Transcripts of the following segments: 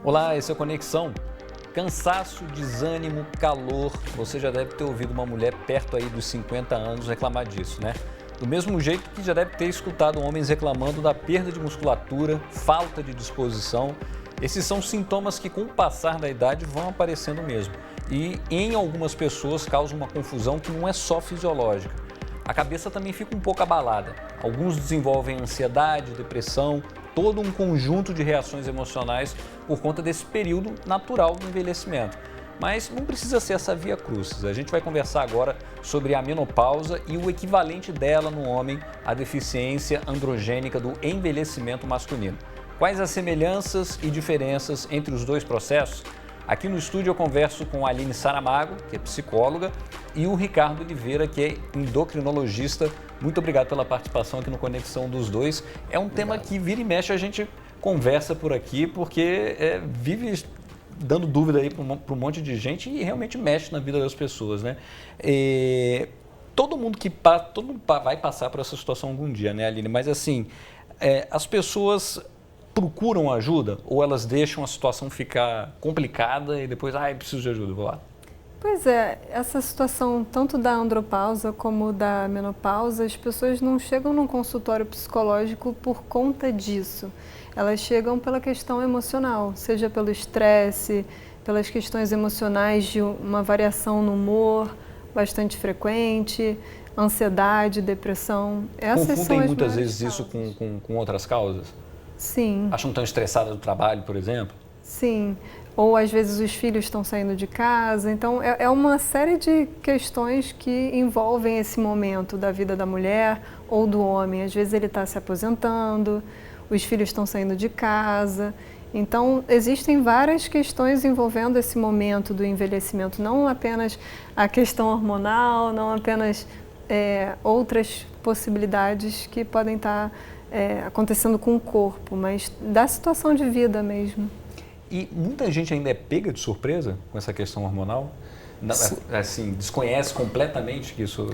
Olá, esse é o Conexão. Cansaço, desânimo, calor. Você já deve ter ouvido uma mulher perto aí dos 50 anos reclamar disso, né? Do mesmo jeito que já deve ter escutado homens reclamando da perda de musculatura, falta de disposição. Esses são sintomas que, com o passar da idade, vão aparecendo mesmo. E em algumas pessoas causam uma confusão que não é só fisiológica. A cabeça também fica um pouco abalada. Alguns desenvolvem ansiedade, depressão, todo um conjunto de reações emocionais por conta desse período natural do envelhecimento. Mas não precisa ser essa via crucis. A gente vai conversar agora sobre a menopausa e o equivalente dela no homem, a deficiência androgênica do envelhecimento masculino. Quais as semelhanças e diferenças entre os dois processos? Aqui no estúdio eu converso com a Aline Saramago, que é psicóloga, e o Ricardo Oliveira, que é endocrinologista. Muito obrigado pela participação aqui no Conexão dos dois. É um tema que vira e mexe a gente conversa por aqui, porque vive dando dúvida aí para um monte de gente e realmente mexe na vida das pessoas, né? Todo mundo vai passar por essa situação algum dia, né, Aline? Mas assim, as pessoas procuram ajuda ou elas deixam a situação ficar complicada e depois, preciso de ajuda, vou lá? Pois é, essa situação tanto da andropausa como da menopausa, as pessoas não chegam num consultório psicológico por conta disso. Elas chegam pela questão emocional, seja pelo estresse, pelas questões emocionais de uma variação no humor bastante frequente, ansiedade, depressão. Confundem muitas vezes isso com outras causas? Sim. Acham tão estressada do trabalho, por exemplo? Sim. Ou às vezes os filhos estão saindo de casa. Então é uma série de questões que envolvem esse momento da vida da mulher ou do homem. Às vezes ele está se aposentando, os filhos estão saindo de casa. Então existem várias questões envolvendo esse momento do envelhecimento, não apenas a questão hormonal, não apenas outras possibilidades que podem estar acontecendo com o corpo, mas da situação de vida mesmo. E muita gente ainda é pega de surpresa com essa questão hormonal? Assim, desconhece completamente que isso...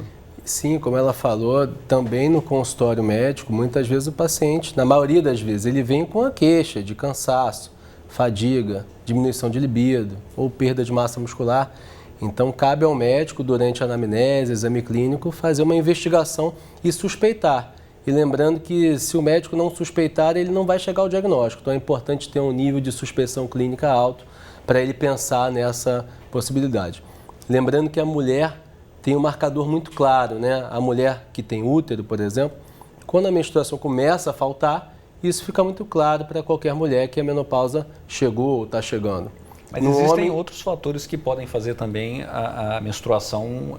Sim, como ela falou, também no consultório médico, muitas vezes o paciente, na maioria das vezes, ele vem com a queixa de cansaço, fadiga, diminuição de libido ou perda de massa muscular. Então, cabe ao médico, durante a anamnese, exame clínico, fazer uma investigação e suspeitar. E lembrando que se o médico não suspeitar, ele não vai chegar ao diagnóstico. Então é importante ter um nível de suspeição clínica alto para ele pensar nessa possibilidade. Lembrando que a mulher tem um marcador muito claro, né? A mulher que tem útero, por exemplo, quando a menstruação começa a faltar, isso fica muito claro para qualquer mulher que a menopausa chegou ou está chegando. Mas existem outros fatores que podem fazer também a menstruação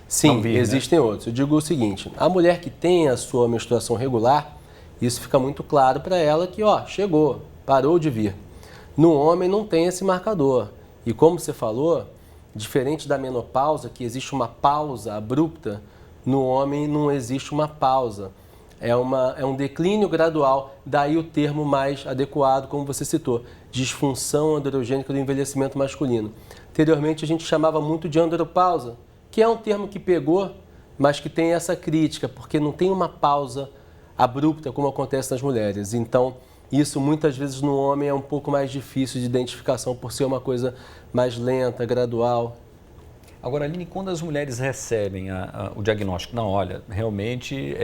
Sim, não vir, existem outros. Eu digo o seguinte, a mulher que tem a sua menstruação regular, isso fica muito claro para ela que, chegou, parou de vir. No homem não tem esse marcador. E como você falou, diferente da menopausa, que existe uma pausa abrupta, no homem não existe uma pausa. É um declínio gradual, daí o termo mais adequado, como você citou, disfunção androgênica do envelhecimento masculino. Anteriormente a gente chamava muito de andropausa, que é um termo que pegou, mas que tem essa crítica, porque não tem uma pausa abrupta como acontece nas mulheres. Então, isso muitas vezes no homem é um pouco mais difícil de identificação por ser uma coisa mais lenta, gradual. Agora, Aline, quando as mulheres recebem o diagnóstico, não, olha, realmente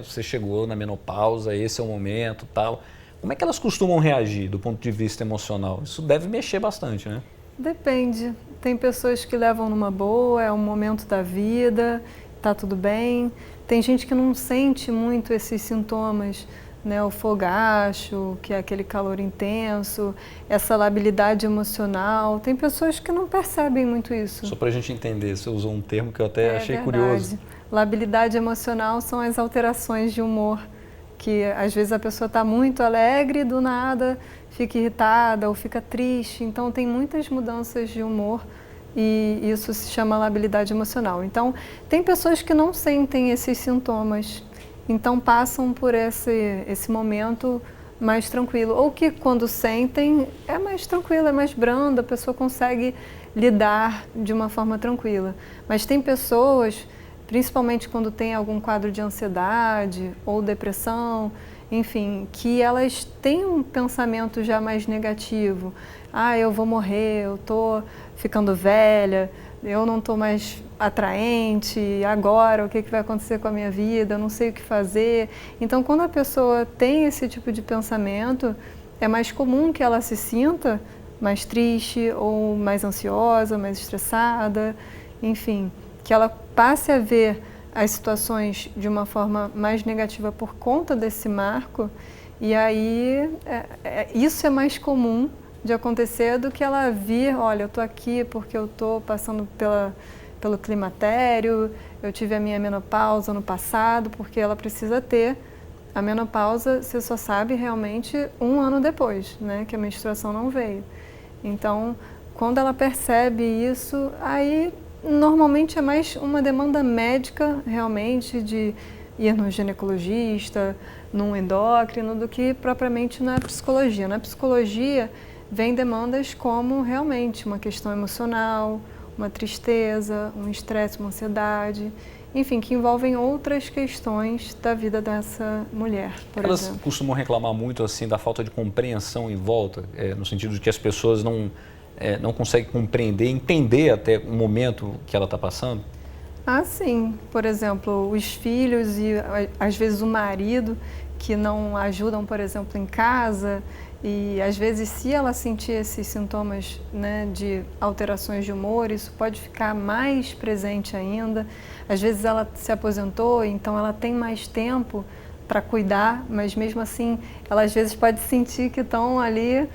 você chegou na menopausa, esse é o momento, tal, como é que elas costumam reagir do ponto de vista emocional? Isso deve mexer bastante, né? Depende. Tem pessoas que levam numa boa, é um momento da vida, tá tudo bem. Tem gente que não sente muito esses sintomas, né? O fogacho, que é aquele calor intenso, essa labilidade emocional. Tem pessoas que não percebem muito isso. Só para a gente entender, você usou um termo que eu até achei verdade. Curioso. Labilidade emocional são as alterações de humor, que às vezes a pessoa está muito alegre e do nada fica irritada ou fica triste. Então tem muitas mudanças de humor e isso se chama labilidade emocional. Então tem pessoas que não sentem esses sintomas, então passam por esse momento mais tranquilo. Ou que quando sentem é mais tranquilo, é mais brando, a pessoa consegue lidar de uma forma tranquila. Mas tem pessoas, principalmente quando tem algum quadro de ansiedade ou depressão, enfim, que elas têm um pensamento já mais negativo. Ah, eu vou morrer, eu estou ficando velha, eu não estou mais atraente, agora o que vai acontecer com a minha vida, eu não sei o que fazer. Então, quando a pessoa tem esse tipo de pensamento, é mais comum que ela se sinta mais triste ou mais ansiosa, mais estressada, enfim, que ela passe a ver as situações de uma forma mais negativa por conta desse marco, e aí isso é mais comum de acontecer do que ela vir, olha, eu estou aqui porque eu estou passando pelo climatério, eu tive a minha menopausa no passado, porque ela precisa ter a menopausa, você só sabe realmente 1 ano depois, né, que a menstruação não veio. Então, quando ela percebe isso, aí normalmente é mais uma demanda médica realmente de ir no ginecologista, num endócrino, do que propriamente na psicologia. Na psicologia vem demandas como realmente uma questão emocional, uma tristeza, um estresse, uma ansiedade, enfim, que envolvem outras questões da vida dessa mulher, por Elas exemplo. costumam reclamar muito assim da falta de compreensão em volta, no sentido de que as pessoas não conseguem compreender, entender até o momento que ela está passando? Ah, sim. Por exemplo, os filhos e às vezes o marido que não ajudam, por exemplo, em casa, e às vezes se ela sentir esses sintomas, né, de alterações de humor, isso pode ficar mais presente ainda. Às vezes ela se aposentou, então ela tem mais tempo para cuidar, mas mesmo assim ela às vezes pode sentir que estão ali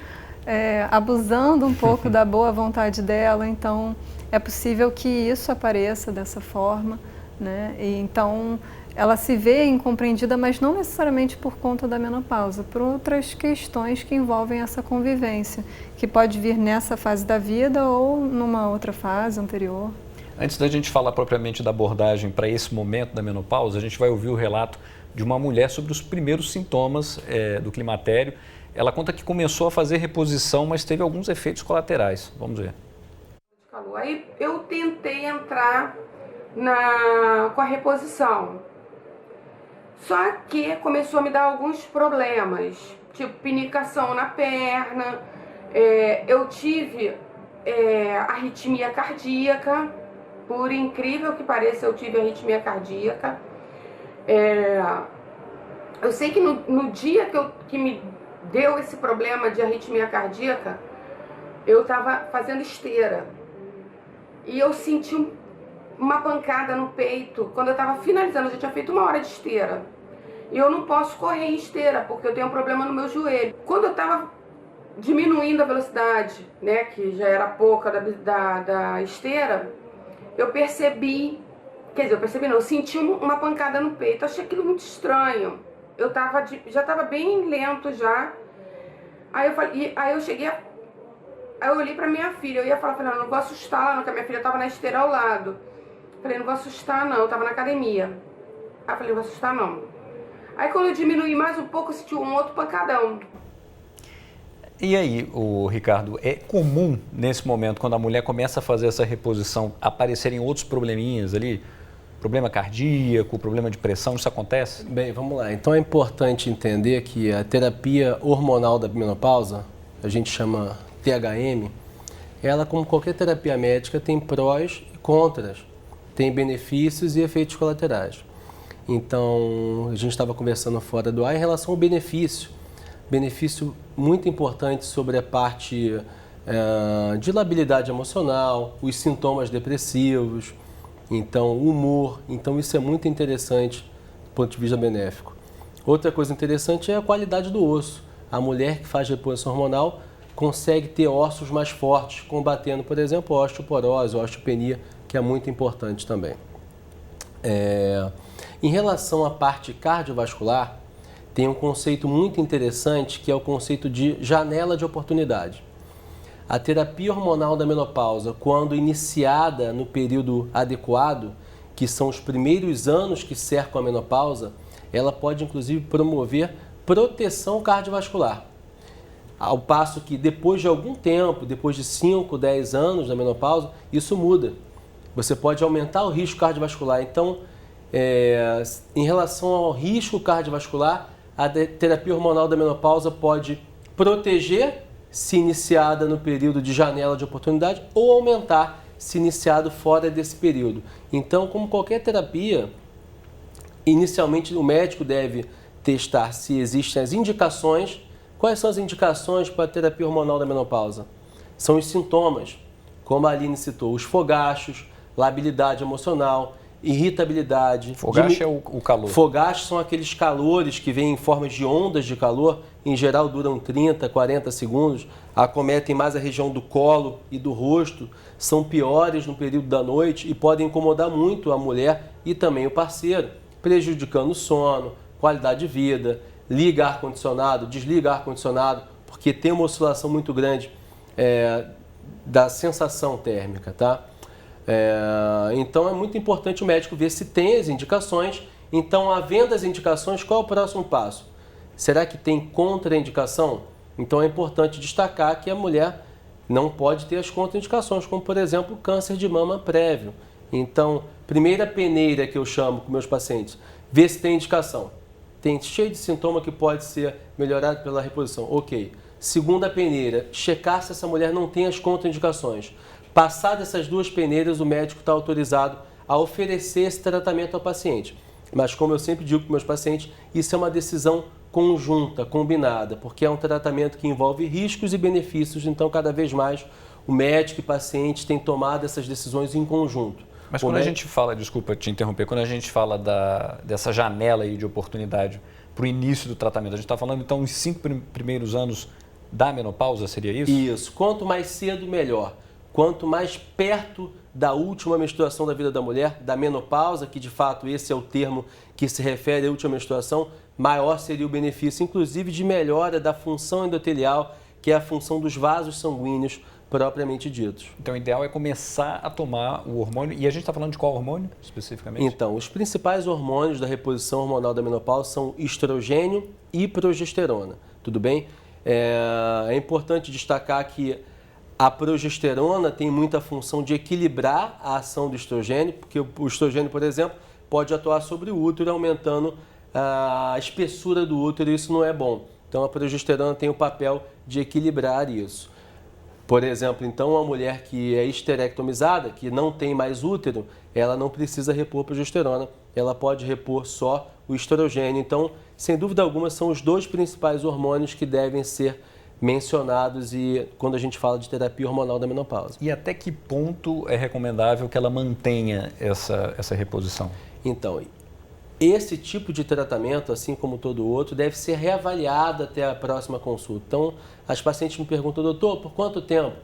abusando um pouco da boa vontade dela, então é possível que isso apareça dessa forma, né? E então ela se vê incompreendida, mas não necessariamente por conta da menopausa, por outras questões que envolvem essa convivência, que pode vir nessa fase da vida ou numa outra fase anterior. Antes da gente falar propriamente da abordagem para esse momento da menopausa, a gente vai ouvir o relato de uma mulher sobre os primeiros sintomas do climatério. Ela conta que começou a fazer reposição, mas teve alguns efeitos colaterais. Vamos ver. Aí eu tentei entrar com a reposição. Só que começou a me dar alguns problemas, tipo pinicação na perna, eu tive arritmia cardíaca, por incrível que pareça eu tive arritmia cardíaca. Eu sei que no dia que me deu esse problema de arritmia cardíaca, eu estava fazendo esteira e eu senti uma pancada no peito. Quando eu estava finalizando, eu já tinha feito 1 hora de esteira. E eu não posso correr em esteira, porque eu tenho um problema no meu joelho. Quando eu estava diminuindo a velocidade, né, que já era pouca da esteira, eu percebi, eu senti uma pancada no peito. Eu achei aquilo muito estranho. Eu já estava bem lento já. Aí eu olhei pra minha filha, eu ia falar, não vou assustar lá, não, porque a minha filha estava na esteira ao lado. Falei, não vou assustar não, eu estava na academia. Aí eu falei, não vou assustar não. Aí quando eu diminuí mais um pouco, eu senti um outro pancadão. E aí, Ricardo, é comum nesse momento, quando a mulher começa a fazer essa reposição, aparecerem outros probleminhas ali? Problema cardíaco, problema de pressão, isso acontece? Bem, vamos lá. Então é importante entender que a terapia hormonal da menopausa, a gente chama THM, ela, como qualquer terapia médica, tem prós e contras, tem benefícios e efeitos colaterais. Então, a gente estava conversando fora do ar em relação ao benefício muito importante sobre a parte de labilidade emocional, os sintomas depressivos, então o humor, então isso é muito interessante do ponto de vista benéfico. Outra coisa interessante é a qualidade do osso. A mulher que faz reposição hormonal consegue ter ossos mais fortes, combatendo, por exemplo, a osteoporose, a osteopenia, que é muito importante também. Em relação à parte cardiovascular, tem um conceito muito interessante que é o conceito de janela de oportunidade. A terapia hormonal da menopausa, quando iniciada no período adequado, que são os primeiros anos que cercam a menopausa, ela pode inclusive promover proteção cardiovascular. Ao passo que depois de algum tempo, depois de 5, 10 anos da menopausa, isso muda. Você pode aumentar o risco cardiovascular. Então, em relação ao risco cardiovascular, a terapia hormonal da menopausa pode proteger se iniciada no período de janela de oportunidade ou aumentar se iniciado fora desse período. Então, como qualquer terapia, inicialmente o médico deve testar se existem as indicações. Quais são as indicações para a terapia hormonal da menopausa? São os sintomas, como a Aline citou, os fogachos, labilidade emocional, irritabilidade. Fogacho é o calor. Fogachos são aqueles calores que vêm em formas de ondas de calor, em geral duram 30, 40 segundos, acometem mais a região do colo e do rosto, são piores no período da noite e podem incomodar muito a mulher e também o parceiro, prejudicando o sono, qualidade de vida, liga ar-condicionado, desliga ar-condicionado, porque tem uma oscilação muito grande da sensação térmica, tá? Então é muito importante o médico ver se tem as indicações. Então, havendo as indicações, qual é o próximo passo? Será que tem contraindicação? Então é importante destacar que a mulher não pode ter as contraindicações, como por exemplo câncer de mama prévio. Então, primeira peneira que eu chamo com meus pacientes, ver se tem indicação. Tem cheio de sintoma que pode ser melhorado pela reposição. Ok. Segunda peneira, checar se essa mulher não tem as contraindicações. Passadas essas duas peneiras, o médico está autorizado a oferecer esse tratamento ao paciente. Mas como eu sempre digo para meus pacientes, isso é uma decisão conjunta, combinada, porque é um tratamento que envolve riscos e benefícios, então cada vez mais o médico e paciente têm tomado essas decisões em conjunto. Mas quando a gente fala, desculpa te interromper, quando a gente fala dessa janela aí de oportunidade para o início do tratamento, a gente está falando então os 5 primeiros anos da menopausa, seria isso? Isso, quanto mais cedo, melhor. Quanto mais perto da última menstruação da vida da mulher, da menopausa, que de fato esse é o termo que se refere à última menstruação, maior seria o benefício, inclusive de melhora da função endotelial, que é a função dos vasos sanguíneos propriamente ditos. Então o ideal é começar a tomar o hormônio, e a gente está falando de qual hormônio especificamente? Então, os principais hormônios da reposição hormonal da menopausa são estrogênio e progesterona, tudo bem? É importante destacar que a progesterona tem muita função de equilibrar a ação do estrogênio, porque o estrogênio, por exemplo, pode atuar sobre o útero, aumentando a espessura do útero, e isso não é bom. Então, a progesterona tem o papel de equilibrar isso. Por exemplo, então, uma mulher que é esterectomizada, que não tem mais útero, ela não precisa repor progesterona, ela pode repor só o estrogênio. Então, sem dúvida alguma, são os dois principais hormônios que devem ser mencionados e quando a gente fala de terapia hormonal da menopausa. E até que ponto é recomendável que ela mantenha essa reposição? Então, esse tipo de tratamento, assim como todo outro, deve ser reavaliado até a próxima consulta. Então, as pacientes me perguntam, doutor, por quanto tempo?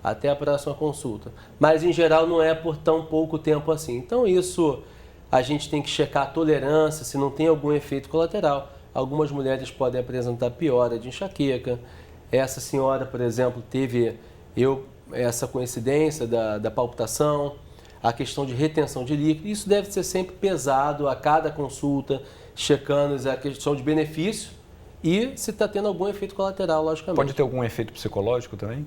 Até a próxima consulta. Mas, em geral, não é por tão pouco tempo assim. Então, isso a gente tem que checar a tolerância, se não tem algum efeito colateral. Algumas mulheres podem apresentar piora de enxaqueca. Essa senhora, por exemplo, teve essa coincidência da palpitação, a questão de retenção de líquido. Isso deve ser sempre pesado a cada consulta, checando a questão de benefício e se está tendo algum efeito colateral, logicamente. Pode ter algum efeito psicológico também?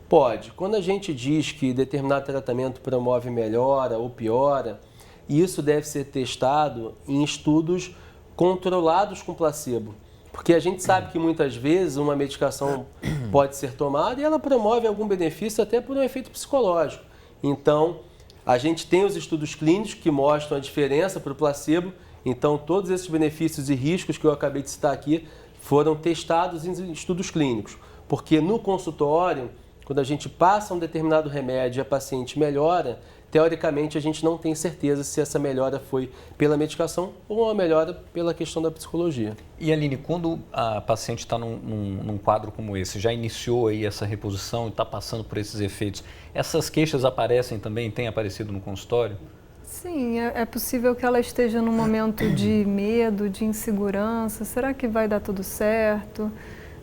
Pode. Quando a gente diz que determinado tratamento promove melhora ou piora, isso deve ser testado em estudos controlados com placebo. Porque a gente sabe que muitas vezes uma medicação pode ser tomada e ela promove algum benefício até por um efeito psicológico. Então, a gente tem os estudos clínicos que mostram a diferença para o placebo. Então, todos esses benefícios e riscos que eu acabei de citar aqui foram testados em estudos clínicos. Porque no consultório, quando a gente passa um determinado remédio e a paciente melhora, teoricamente a gente não tem certeza se essa melhora foi pela medicação ou uma melhora pela questão da psicologia. E Aline, quando a paciente está num quadro como esse, já iniciou aí essa reposição e está passando por esses efeitos, essas queixas aparecem também, têm aparecido no consultório? Sim, é possível que ela esteja num momento de medo, de insegurança, será que vai dar tudo certo?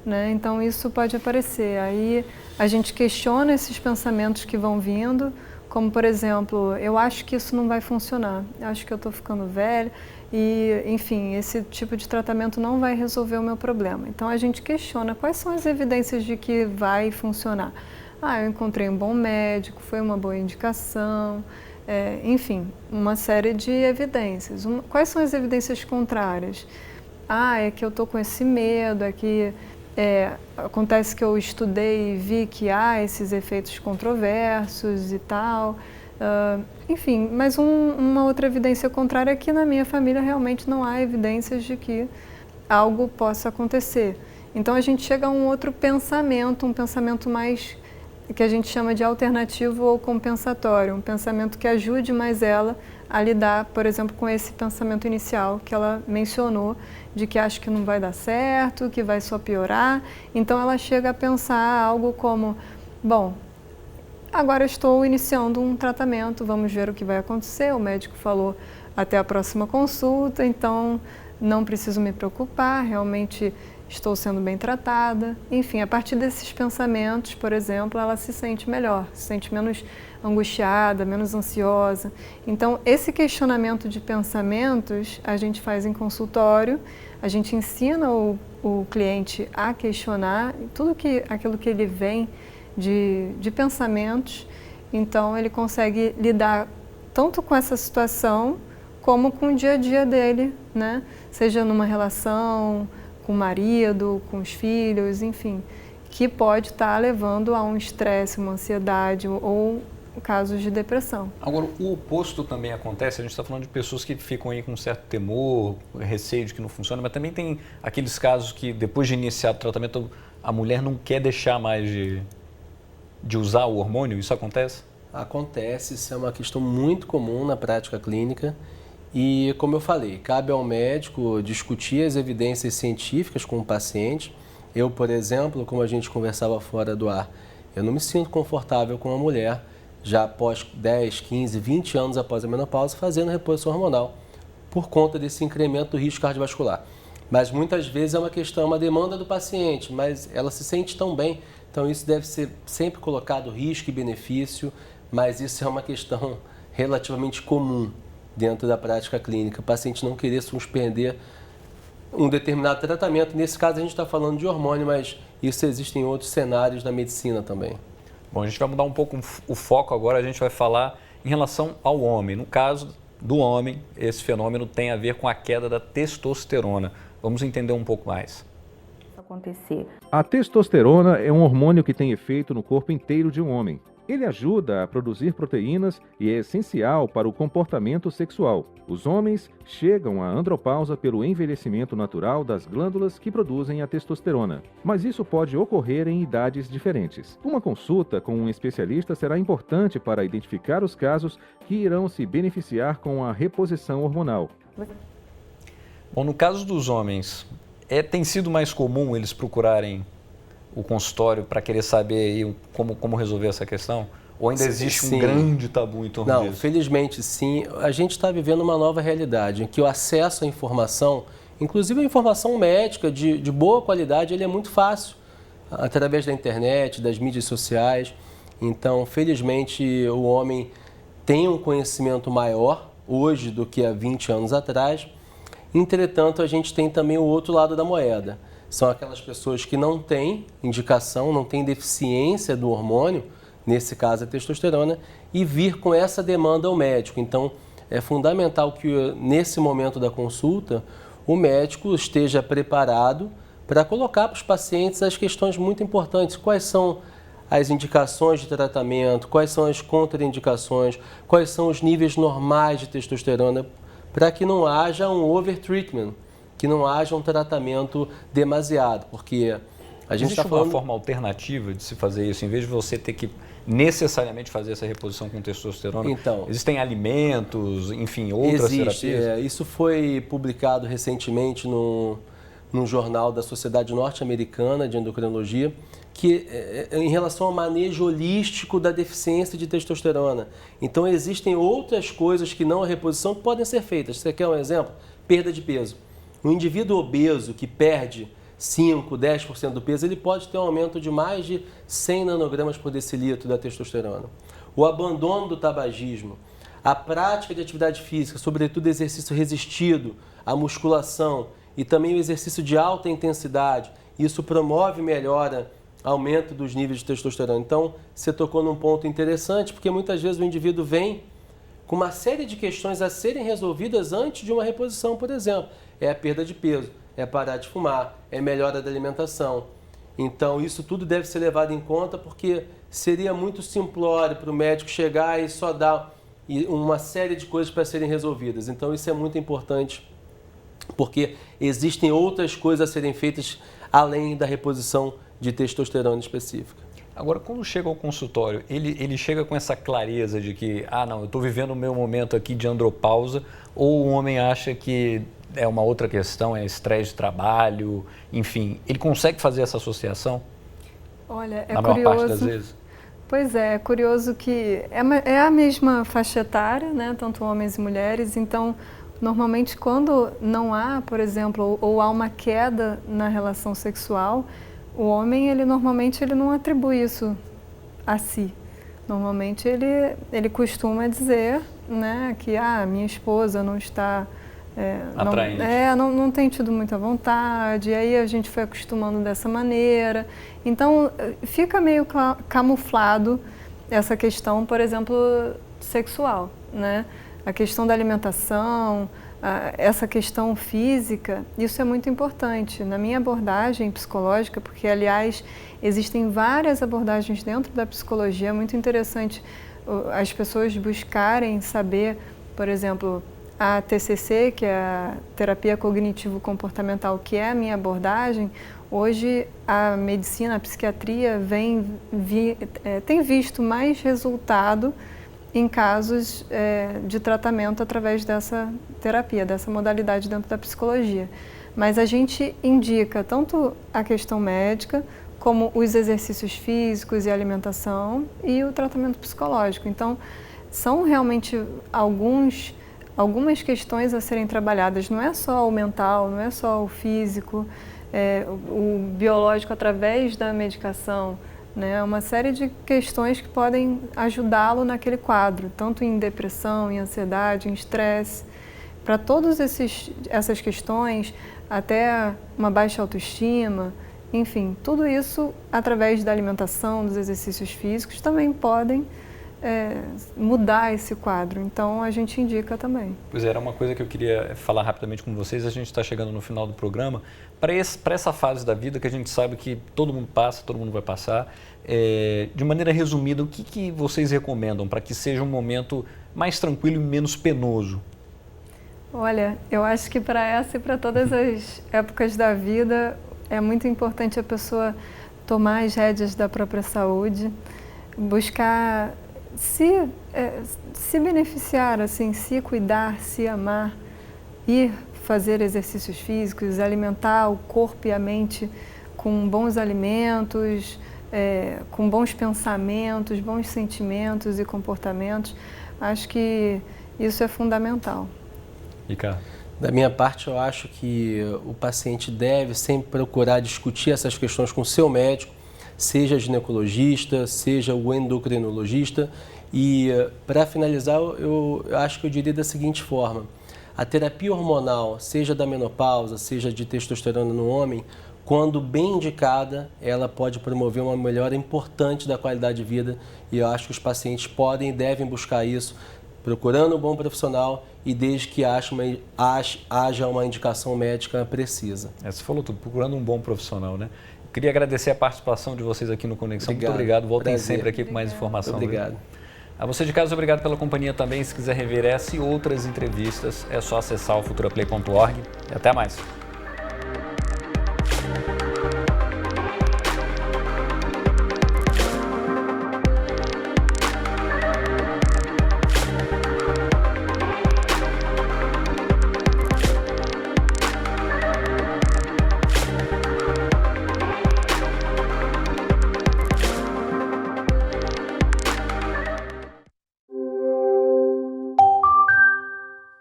Né? Então isso pode aparecer, aí a gente questiona esses pensamentos que vão vindo, como por exemplo, eu acho que isso não vai funcionar, acho que eu estou ficando velha e, enfim, esse tipo de tratamento não vai resolver o meu problema. Então a gente questiona quais são as evidências de que vai funcionar. Eu encontrei um bom médico, foi uma boa indicação, enfim, uma série de evidências. Quais são as evidências contrárias? é que eu estou com esse medo, é que acontece que eu estudei e vi que há esses efeitos controversos e tal. Enfim, mas uma outra evidência contrária é que na minha família realmente não há evidências de que algo possa acontecer. Então a gente chega a um outro pensamento, um pensamento mais que a gente chama de alternativo ou compensatório, um pensamento que ajude mais ela a lidar, por exemplo, com esse pensamento inicial que ela mencionou, de que acha que não vai dar certo, que vai só piorar. Então ela chega a pensar algo como, bom, agora eu estou iniciando um tratamento, vamos ver o que vai acontecer, o médico falou até a próxima consulta, então não preciso me preocupar, realmente estou sendo bem tratada. Enfim, a partir desses pensamentos, por exemplo, ela se sente melhor, se sente menos angustiada, menos ansiosa. Então, esse questionamento de pensamentos a gente faz em consultório, a gente ensina o cliente a questionar aquilo que ele vem de pensamentos, então ele consegue lidar tanto com essa situação como com o dia a dia dele, né? Seja numa relação com o marido, com os filhos, enfim, que pode estar levando a um estresse, uma ansiedade ou casos de depressão. Agora, o oposto também acontece, a gente está falando de pessoas que ficam aí com um certo temor, receio de que não funciona, mas também tem aqueles casos que depois de iniciar o tratamento, a mulher não quer deixar mais de usar o hormônio, isso acontece? Acontece, isso é uma questão muito comum na prática clínica. E, como eu falei, cabe ao médico discutir as evidências científicas com o paciente. Eu, por exemplo, como a gente conversava fora do ar, eu não me sinto confortável com uma mulher já após 10, 15, 20 anos após a menopausa fazendo reposição hormonal por conta desse incremento do risco cardiovascular. Mas muitas vezes é uma questão, uma demanda do paciente, mas ela se sente tão bem, então isso deve ser sempre colocado risco e benefício, mas isso é uma questão relativamente comum dentro da prática clínica, o paciente não querer suspender um determinado tratamento. Nesse caso a gente está falando de hormônio, mas isso existe em outros cenários da medicina também. Bom, a gente vai mudar um pouco o foco agora, a gente vai falar em relação ao homem. No caso do homem, esse fenômeno tem a ver com a queda da testosterona. Vamos entender um pouco mais. A testosterona é um hormônio que tem efeito no corpo inteiro de um homem. Ele ajuda a produzir proteínas e é essencial para o comportamento sexual. Os homens chegam à andropausa pelo envelhecimento natural das glândulas que produzem a testosterona, mas isso pode ocorrer em idades diferentes. Uma consulta com um especialista será importante para identificar os casos que irão se beneficiar com a reposição hormonal. Bom, no caso dos homens, tem sido mais comum eles procurarem o consultório para querer saber aí como resolver essa questão? Ou ainda existe um grande tabu em torno disso? Não, felizmente sim. A gente está vivendo uma nova realidade, em que o acesso à informação, inclusive a informação médica de boa qualidade, ele é muito fácil, através da internet, das mídias sociais. Então, felizmente, o homem tem um conhecimento maior hoje do que há 20 anos atrás. Entretanto, a gente tem também o outro lado da moeda. São aquelas pessoas que não têm indicação, não têm deficiência do hormônio, nesse caso a testosterona, e vir com essa demanda ao médico. Então, é fundamental que nesse momento da consulta, o médico esteja preparado para colocar para os pacientes as questões muito importantes. Quais são as indicações de tratamento, quais são as contraindicações, quais são os níveis normais de testosterona, para que não haja um overtreatment, que não haja um tratamento demasiado, porque a gente está falando... Existe uma forma alternativa de se fazer isso, em vez de você ter que necessariamente fazer essa reposição com testosterona? Então, existem alimentos, enfim, outras terapias? Isso foi publicado recentemente num jornal da Sociedade Norte-Americana de Endocrinologia, que em relação ao manejo holístico da deficiência de testosterona. Então, existem outras coisas que não a reposição que podem ser feitas. Você quer um exemplo? Perda de peso. Um indivíduo obeso que perde 5, 10% do peso, ele pode ter um aumento de mais de 100 nanogramas por decilitro da testosterona. O abandono do tabagismo, a prática de atividade física, sobretudo exercício resistido, a musculação e também o exercício de alta intensidade, isso promove e melhora aumento dos níveis de testosterona. Então, você tocou num ponto interessante, porque muitas vezes o indivíduo vem com uma série de questões a serem resolvidas antes de uma reposição, por exemplo. É a perda de peso, é parar de fumar, é melhora da alimentação. Então, isso tudo deve ser levado em conta, porque seria muito simplório para o médico chegar e só dar uma série de coisas para serem resolvidas. Então, isso é muito importante, porque existem outras coisas a serem feitas além da reposição de testosterona específica. Agora, quando chega ao consultório, ele chega com essa clareza de que, não, eu estou vivendo o meu momento aqui de andropausa, ou o homem acha que é uma outra questão, é estresse de trabalho, enfim, ele consegue fazer essa associação? Olha, é na curioso. maior parte das vezes? Pois é curioso que é a mesma faixa etária, né, tanto homens e mulheres, então, normalmente quando não há, por exemplo, ou há uma queda na relação sexual, o homem, normalmente ele não atribui isso a si. Normalmente ele costuma dizer, né, que minha esposa não está... atraente. Não tem tido muita vontade, e aí a gente foi acostumando dessa maneira. Então, fica meio camuflado essa questão, por exemplo, sexual, né? A questão da alimentação, essa questão física, isso é muito importante. Na minha abordagem psicológica, porque, aliás, existem várias abordagens dentro da psicologia, é muito interessante as pessoas buscarem saber, por exemplo, a TCC, que é a Terapia Cognitivo-Comportamental, que é a minha abordagem, hoje a medicina, a psiquiatria tem visto mais resultado em casos de tratamento através dessa terapia, dessa modalidade dentro da psicologia. Mas a gente indica tanto a questão médica, como os exercícios físicos e alimentação e o tratamento psicológico. Então, são realmente algumas questões a serem trabalhadas, não é só o mental, não é só o físico, o biológico através da medicação, né? Uma série de questões que podem ajudá-lo naquele quadro, tanto em depressão, em ansiedade, em estresse. Para todas essas questões, até uma baixa autoestima, enfim, tudo isso através da alimentação, dos exercícios físicos, também podem mudar esse quadro, então a gente indica também. Pois era uma coisa que eu queria falar rapidamente com vocês, a gente está chegando no final do programa, para essa fase da vida que a gente sabe que todo mundo passa, todo mundo vai passar, de maneira resumida, o que vocês recomendam para que seja um momento mais tranquilo e menos penoso? Olha, eu acho que para essa e para todas as épocas da vida é muito importante a pessoa tomar as rédeas da própria saúde, buscar se beneficiar, assim, se cuidar, se amar, ir fazer exercícios físicos, alimentar o corpo e a mente com bons alimentos, com bons pensamentos, bons sentimentos e comportamentos. Acho que isso é fundamental. Ricardo? Da minha parte, eu acho que o paciente deve sempre procurar discutir essas questões com o seu médico, seja ginecologista, seja o endocrinologista. E, para finalizar, eu acho que eu diria da seguinte forma: a terapia hormonal, seja da menopausa, seja de testosterona no homem, quando bem indicada, ela pode promover uma melhora importante da qualidade de vida, e eu acho que os pacientes podem e devem buscar isso, procurando um bom profissional e desde que haja uma indicação médica precisa. Você falou tudo, procurando um bom profissional, né? Queria agradecer a participação de vocês aqui no Conexão. Muito obrigado. Voltem sempre aqui com mais informação. Obrigado. A você de casa, obrigado pela companhia também. Se quiser rever essa e outras entrevistas, é só acessar o futuraplay.org. E até mais.